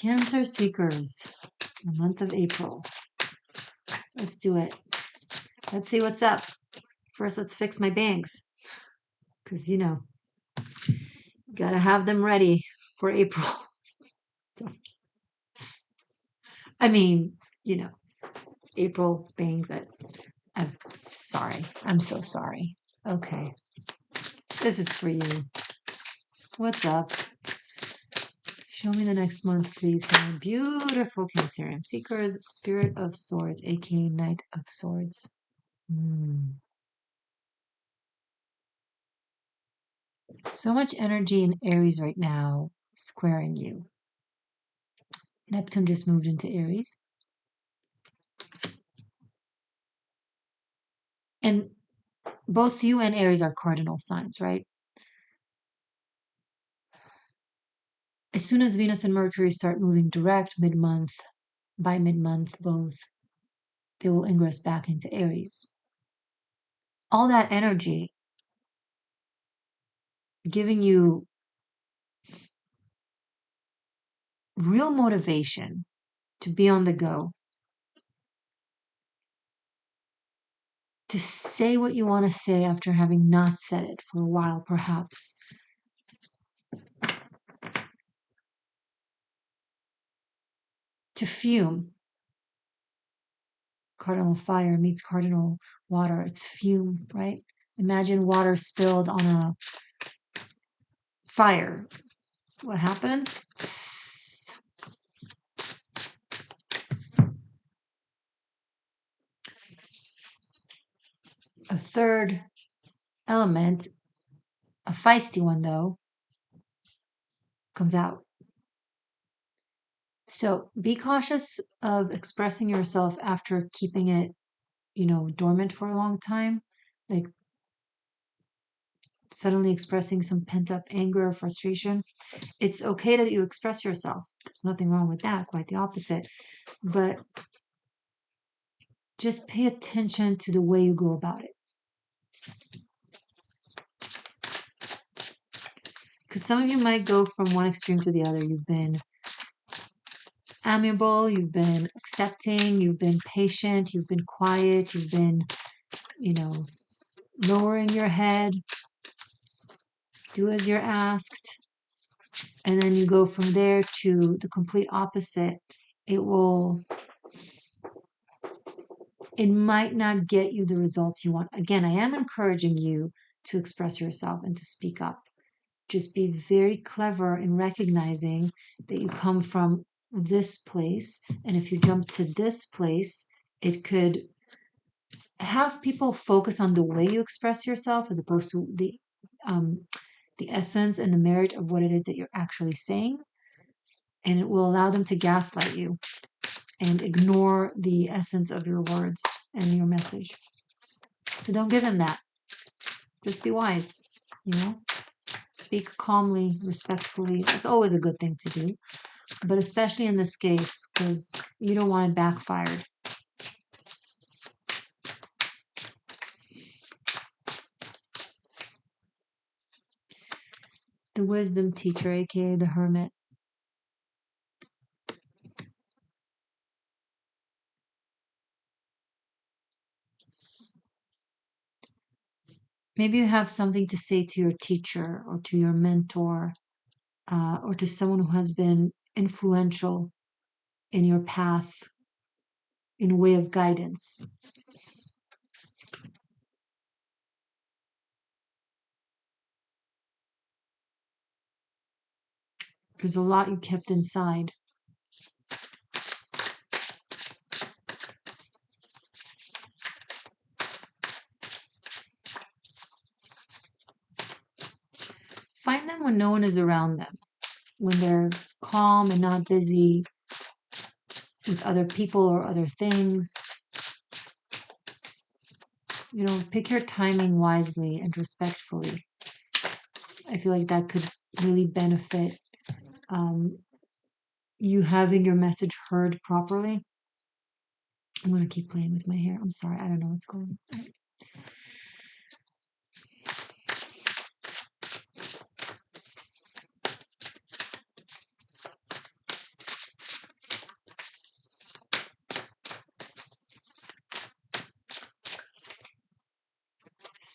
Cancer seekers, the month of April. Let's do it. Let's see what's up. First, let's fix my bangs. Because, you know, gotta have them ready for April. So, I mean, you know, it's April, it's bangs. I'm sorry. I'm so sorry. Okay. This is for you. What's up? Show me the next month, please. My beautiful Cancerian seekers, Spirit of Swords, aka Knight of Swords. So much energy in Aries right now, squaring you. Neptune just moved into Aries. And both you and Aries are cardinal signs, right? As soon as Venus and Mercury start moving direct mid-month, by mid-month both, they will ingress back into Aries. All that energy giving you real motivation to be on the go, to say what you want to say after having not said it for a while, perhaps. To fume. Cardinal fire meets cardinal water. It's fume, right? Imagine water spilled on a fire. What happens? A third element, a feisty one though, comes out. So be cautious of expressing yourself after keeping it, dormant for a long time. Like suddenly expressing some pent-up anger or frustration. It's okay that you express yourself. There's nothing wrong with that, quite the opposite. But just pay attention to the way you go about it. Because some of you might go from one extreme to the other. You've been amiable, you've been accepting, you've been patient, you've been quiet, you've been, lowering your head, do as you're asked. And then you go from there to the complete opposite. It might not get you the results you want. Again, I am encouraging you to express yourself and to speak up. Just be very clever in recognizing that you come from this place. And if you jump to this place, it could have people focus on the way you express yourself as opposed to the essence and the merit of what it is that you're actually saying. And it will allow them to gaslight you and ignore the essence of your words and your message. So don't give them that. Just be wise, Speak calmly, respectfully. That's always a good thing to do. But especially in this case, because you don't want it backfired. The wisdom teacher, aka the hermit. Maybe you have something to say to your teacher or to your mentor or to someone who has been influential in your path in a way of guidance. There's a lot you kept inside. Find them when no one is around them, when they're calm and not busy with other people or other things. Pick your timing wisely and respectfully. I feel like that could really benefit you having your message heard properly. I'm going to keep playing with my hair. I'm sorry. I don't know what's going on.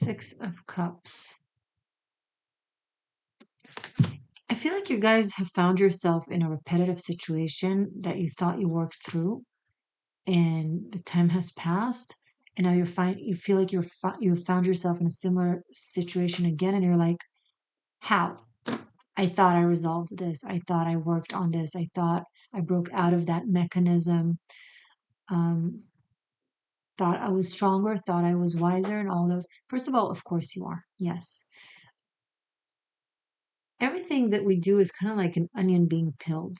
Six of Cups. I feel like you guys have found yourself in a repetitive situation that you thought you worked through, and the time has passed, and now you feel like you found yourself in a similar situation again, and you're like, how? I thought I resolved this. I thought I worked on this. I thought I broke out of that mechanism. Um, thought I was stronger. Thought I was wiser, and all those. First of all, of course you are. Yes. Everything that we do is kind of like an onion being peeled.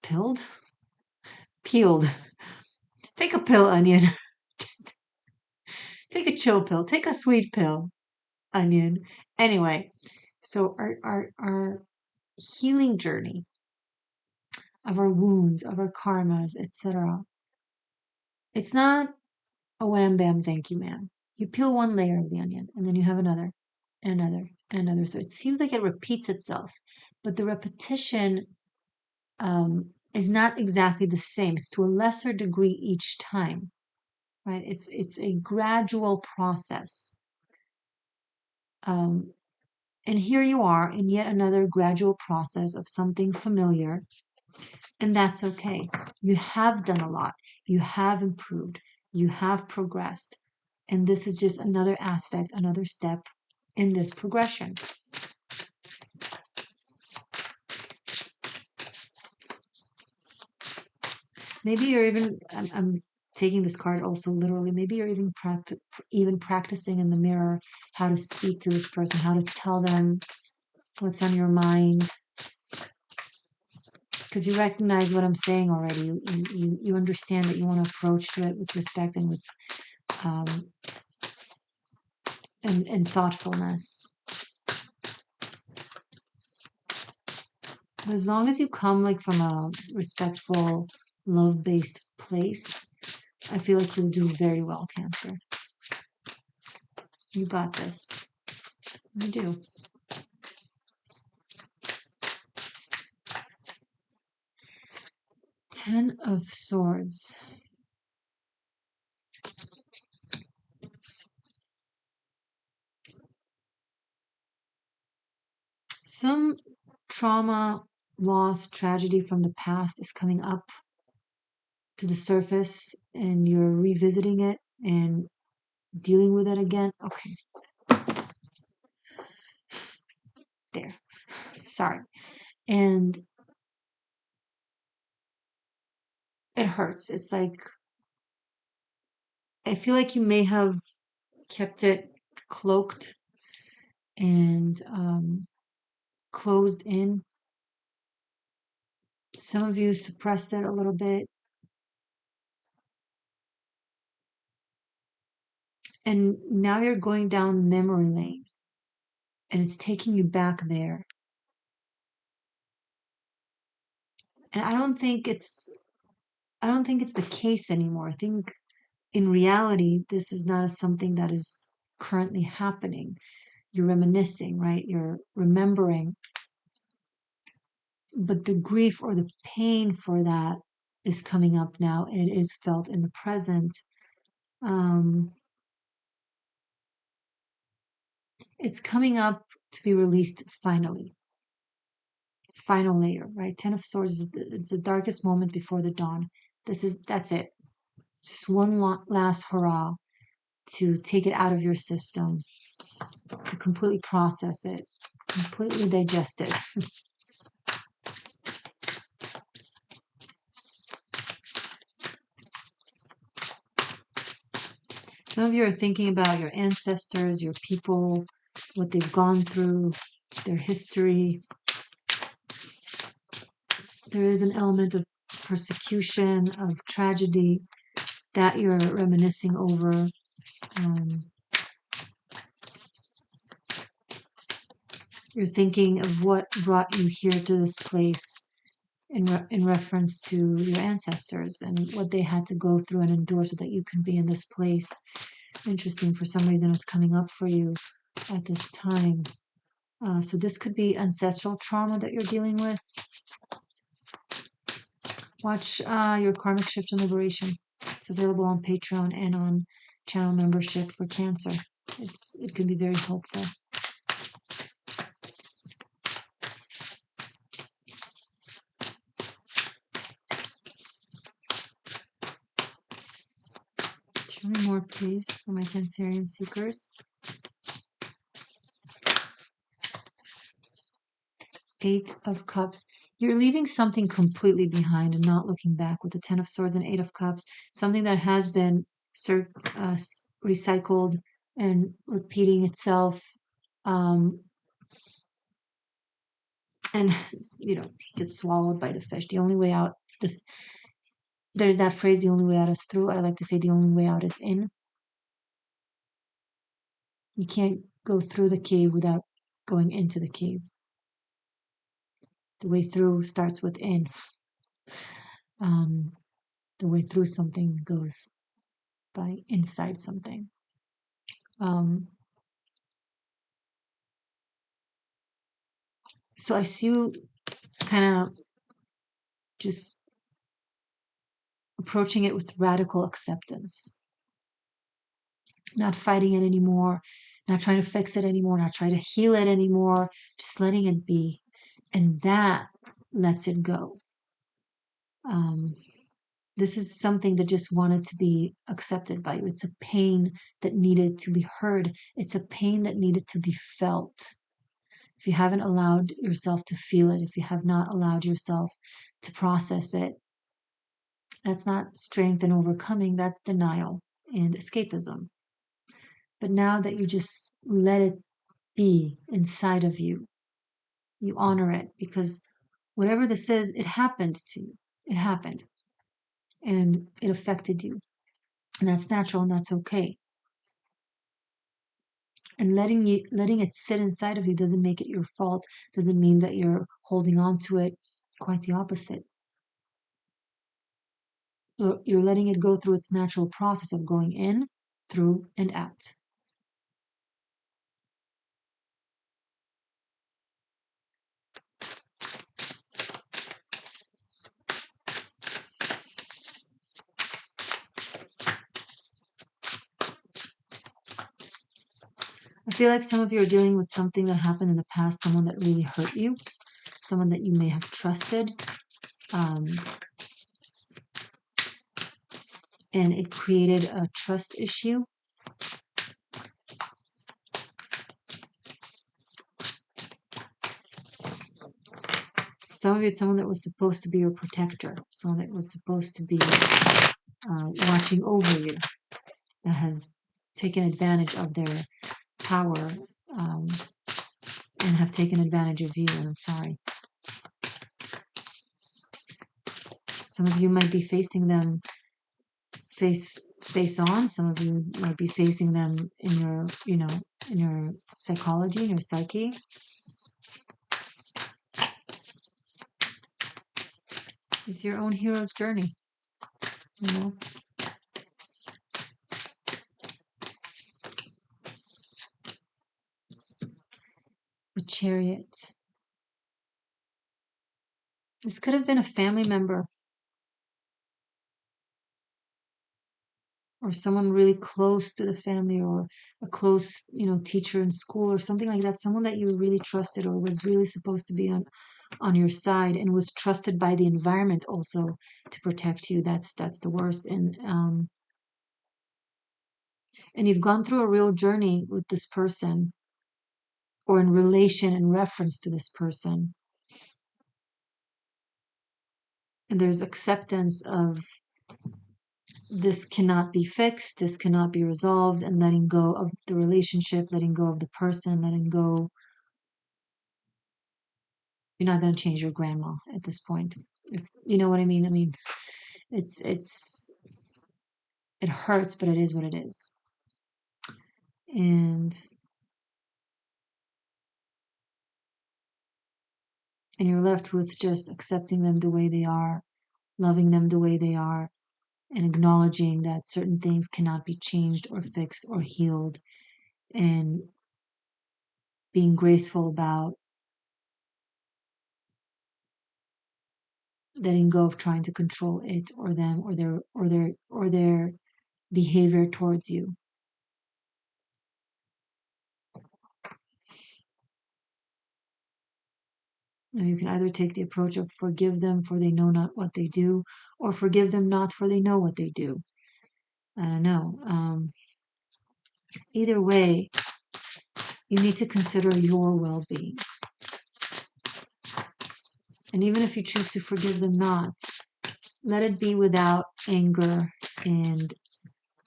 Peeled? Peeled. Take a pill, onion. Take a chill pill. Take a sweet pill, onion. Anyway, so our healing journey of our wounds, of our karmas, etc. It's not a wham bam thank you ma'am. You peel one layer of the onion and then you have another and another and another. So it seems like it repeats itself, but the repetition is not exactly the same. It's to a lesser degree each time, right? It's a gradual process. Um, and here you are in yet another gradual process of something familiar, and that's okay. You have done a lot. You have improved. You have progressed. And this is just another aspect, another step in this progression. Maybe you're even, I'm taking this card also literally, maybe you're even practicing in the mirror how to speak to this person, how to tell them what's on your mind. Because you recognize what I'm saying already. You understand that you want to approach to it with respect and with um, and thoughtfulness. As long as you come like from a respectful, love-based place, I feel like you'll do very well, Cancer. You got this. You do. Ten of Swords. Some trauma, loss, tragedy from the past is coming up to the surface and you're revisiting it and dealing with it again. Okay. There. Sorry. And it hurts. It's like, I feel like you may have kept it cloaked and closed in. Some of you suppressed it a little bit. And now you're going down memory lane and it's taking you back there. And I don't think it's the case anymore. I think in reality, this is not something that is currently happening. You're reminiscing, right? You're remembering. But the grief or the pain for that is coming up now and it is felt in the present. It's coming up to be released finally. Final layer, right? Ten of Swords is it's the darkest moment before the dawn. That's it. Just one last hurrah to take it out of your system, to completely process it, completely digest it. Some of you are thinking about your ancestors, your people, what they've gone through, their history. There is an element of persecution, of tragedy that you're reminiscing over. You're thinking of what brought you here to this place in reference to your ancestors and what they had to go through and endure so that you can be in this place. Interesting. For some reason, it's coming up for you at this time. So this could be ancestral trauma that you're dealing with. Watch your Karmic Shift and Liberation. It's available on Patreon and on channel membership for Cancer. It can be very helpful. Show me more, please, for my Cancerian seekers. Eight of Cups. You're leaving something completely behind and not looking back with the Ten of Swords and Eight of Cups. Something that has been recycled and repeating itself. And, gets swallowed by the fish. The only way out, there's that phrase, the only way out is through. I like to say the only way out is in. You can't go through the cave without going into the cave. The way through starts with in. The way through something goes by inside something. So I see you kind of just approaching it with radical acceptance, not fighting it anymore, not trying to fix it anymore, not trying to heal it anymore, just letting it be. And that lets it go. This is something that just wanted to be accepted by you. It's a pain that needed to be heard. It's a pain that needed to be felt. If you haven't allowed yourself to feel it, if you have not allowed yourself to process it, that's not strength and overcoming, that's denial and escapism. But now that you just let it be inside of you, you honor it, because whatever this is, it happened to you. It happened. And it affected you. And that's natural and that's okay. And letting it sit inside of you doesn't make it your fault, doesn't mean that you're holding on to it. Quite the opposite. You're letting it go through its natural process of going in, through, and out. I feel like some of you are dealing with something that happened in the past, someone that really hurt you, someone that you may have trusted, and it created a trust issue. Some of you, it's someone that was supposed to be your protector, someone that was supposed to be watching over you, that has taken advantage of their power and have taken advantage of you, and I'm sorry. Some of you might be facing them face on. Some of you might be facing them in your, in your psychology, in your psyche. It's your own hero's journey, The Chariot. This could have been a family member or someone really close to the family, or a close, teacher in school or something like that. Someone that you really trusted or was really supposed to be on your side and was trusted by the environment also to protect you. That's the worst. And you've gone through a real journey with this person, or in relation and reference to this person. And there's acceptance of this cannot be fixed, this cannot be resolved, and letting go of the relationship, letting go of the person, letting go. You're not going to change your grandma at this point. If you know what I mean. I mean, it hurts, but it is what it is. And you're left with just accepting them the way they are, loving them the way they are, and acknowledging that certain things cannot be changed or fixed or healed, and being graceful about letting go of trying to control it or them or their behavior towards you. Now you can either take the approach of forgive them for they know not what they do, or forgive them not for they know what they do. I don't know. Either way, you need to consider your well-being. And even if you choose to forgive them not, let it be without anger and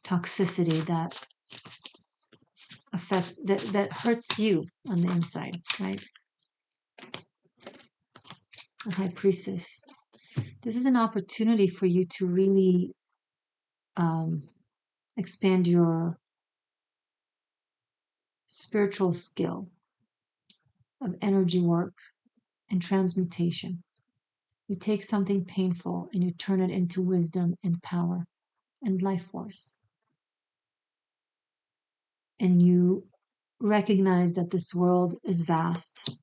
toxicity that that hurts you on the inside, right? The High Priestess. This is an opportunity for you to really expand your spiritual skill of energy work and transmutation. You take something painful and you turn it into wisdom and power and life force. And you recognize that this world is vast.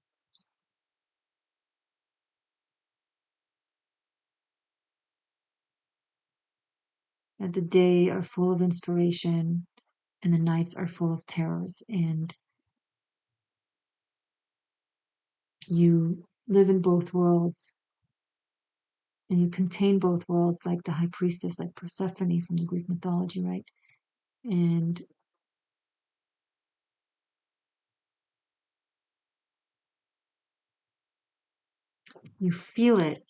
That the day are full of inspiration and the nights are full of terrors. And you live in both worlds. And you contain both worlds like the High Priestess, like Persephone from the Greek mythology, right? And you feel it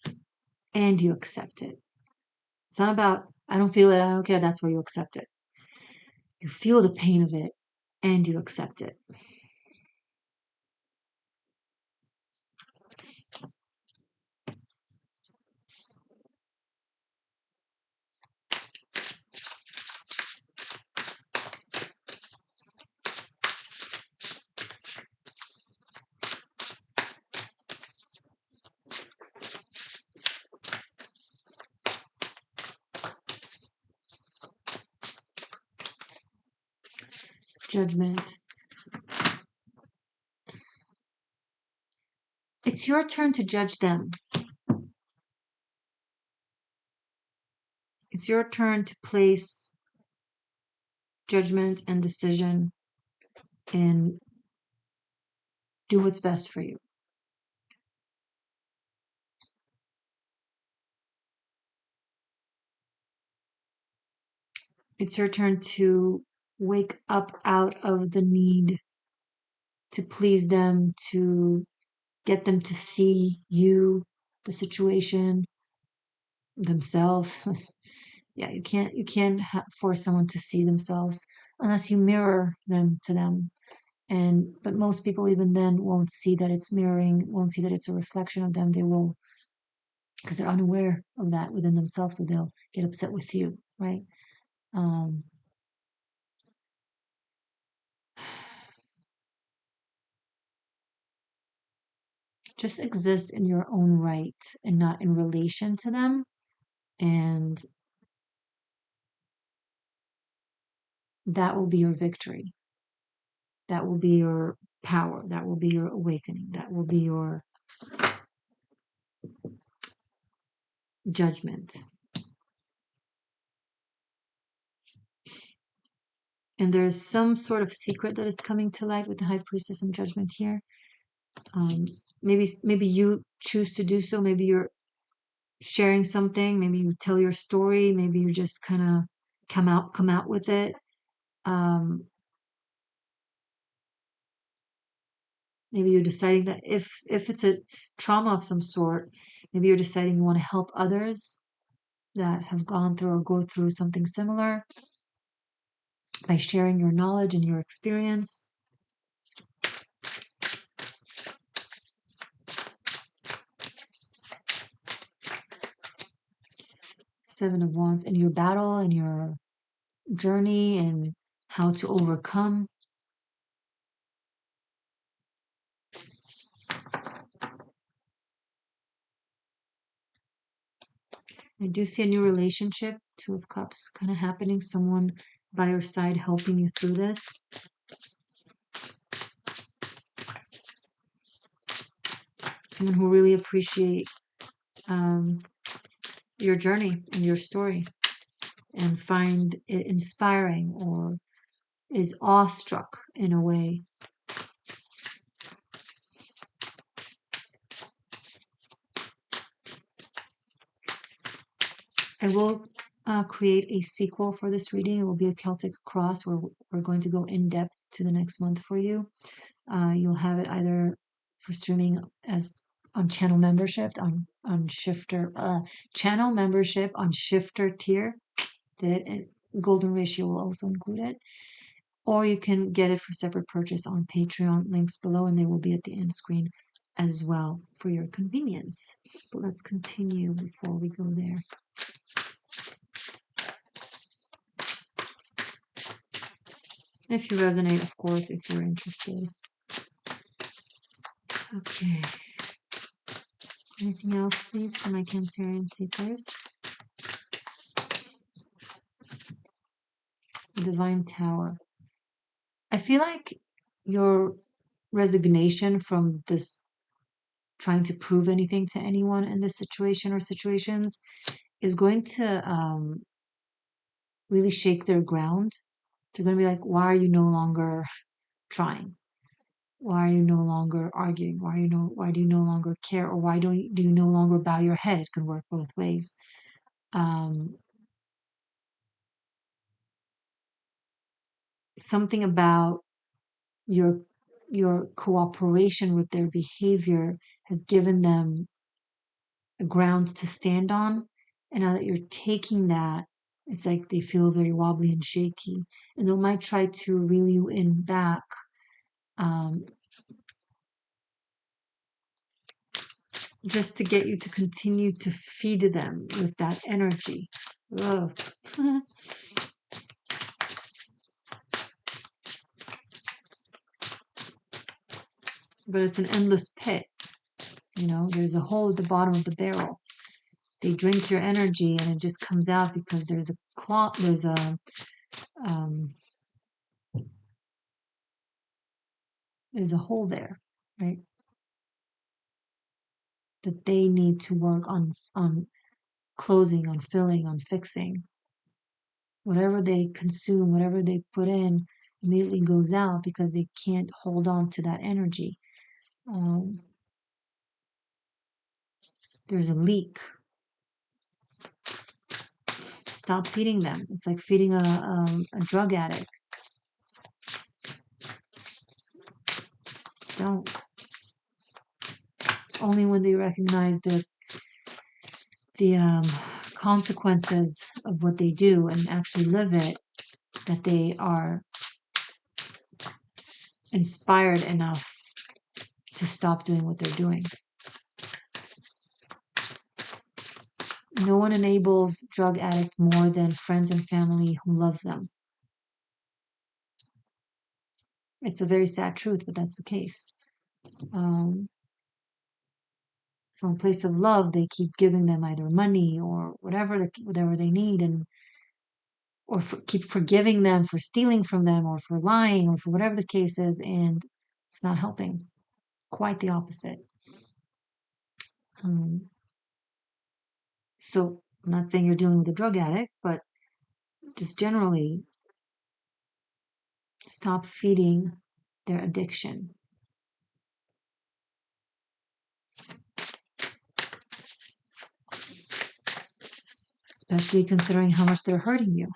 and you accept it. It's not about, I don't feel it, I don't care, that's where you accept it. You feel the pain of it and you accept it. Judgment. It's your turn to judge them. It's your turn to place judgment and decision and do what's best for you. It's your turn to wake up out of the need to please them, to get them to see you, the situation, themselves. Yeah, you can't force someone to see themselves unless you mirror them to them. But most people even then won't see that it's mirroring, won't see that it's a reflection of them. They will, because they're unaware of that within themselves, so they'll get upset with you, right? Um, just exist in your own right and not in relation to them. And that will be your victory. That will be your power. That will be your awakening. That will be your judgment. And there's some sort of secret that is coming to light with the High Priestess and Judgment here. Maybe you choose to do so. Maybe you're sharing something. Maybe you tell your story. Maybe you just kind of come out with it. Maybe you're deciding that if it's a trauma of some sort, maybe you're deciding you want to help others that have gone through or go through something similar by sharing your knowledge and your experience. Seven of Wands in your battle and your journey and how to overcome. I do see a new relationship, Two of Cups, kind of happening. Someone by your side helping you through this. Someone who really appreciate your journey and your story and find it inspiring or is awestruck in a way. I will create a sequel for this reading. It will be a Celtic cross where we're going to go in depth to the next month for you. You'll have it either for streaming as on channel membership on Shifter channel membership on Shifter tier. Did it? And Golden Ratio will also include it. Or you can get it for separate purchase on Patreon. Links below, and they will be at the end screen as well for your convenience. But let's continue before we go there. If you resonate, of course, if you're interested. Okay. Anything else, please, for my Cancerian seekers? Divine Tower. I feel like your resignation from this trying to prove anything to anyone in this situation or situations is going to really shake their ground. They're going to be like, why are you no longer trying? Why are you no longer arguing? Why do you no longer care? Or why do you no longer bow your head? It can work both ways. Something about your cooperation with their behavior has given them a ground to stand on. And now that you're taking that, it's like they feel very wobbly and shaky. And they might try to reel you in back. Just to get you to continue to feed them with that energy. Ugh. But it's an endless pit. You know, there's a hole at the bottom of the barrel. They drink your energy and it just comes out because there's a there's a hole there, right? That they need to work on closing, on filling, on fixing. Whatever they consume, whatever they put in, immediately goes out because they can't hold on to that energy. There's a leak. Stop feeding them. It's like feeding a drug addict. Don't. It's only when they recognize the consequences of what they do and actually live it that they are inspired enough to stop doing what they're doing. No one enables drug addicts more than friends and family who love them. It's a very sad truth, but that's the case. From a place of love, they keep giving them either money or whatever they need, and or keep forgiving them for stealing from them or for lying or for whatever the case is, and it's not helping. Quite the opposite. So I'm not saying you're dealing with a drug addict, but just generally stop feeding their addiction. Especially considering how much they're hurting you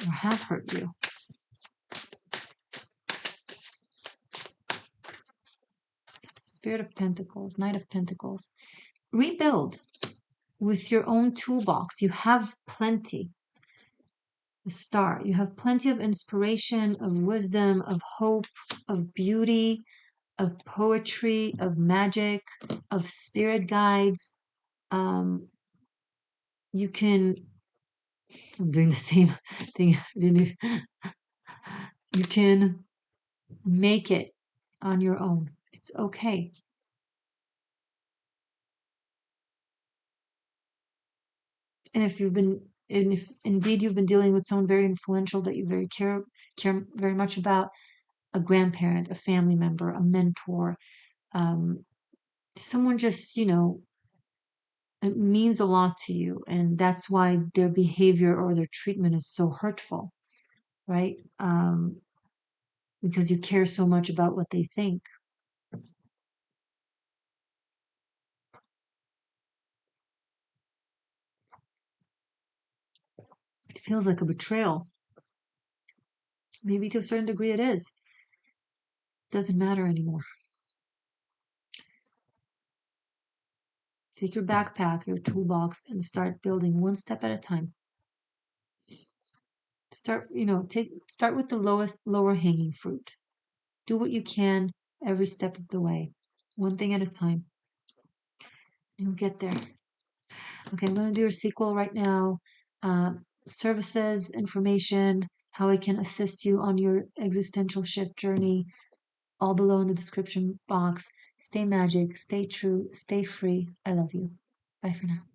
or have hurt you. Spirit of Pentacles, Knight of Pentacles. Rebuild with your own toolbox. You have plenty. The Star. You have plenty of inspiration, of wisdom, of hope, of beauty, of poetry, of magic, of spirit guides. You can. I'm doing the same thing. You can make it on your own. It's okay. And if indeed you've been dealing with someone very influential that you very care very much about, a grandparent, a family member, a mentor, someone just, it means a lot to you, and that's why their behavior or their treatment is so hurtful, right? Because you care so much about what they think. feels like a betrayal. Maybe to a certain degree it is. Doesn't matter anymore. Take your backpack, your toolbox, and start building one step at a time. Start with the lower hanging fruit. Do what you can every step of the way, one thing at a time. You'll get there. Okay, I'm going to do your sequel right now. Services, information, how I can assist you on your existential shift journey, all below in the description box. Stay magic, stay true, stay free. I love you. Bye for now.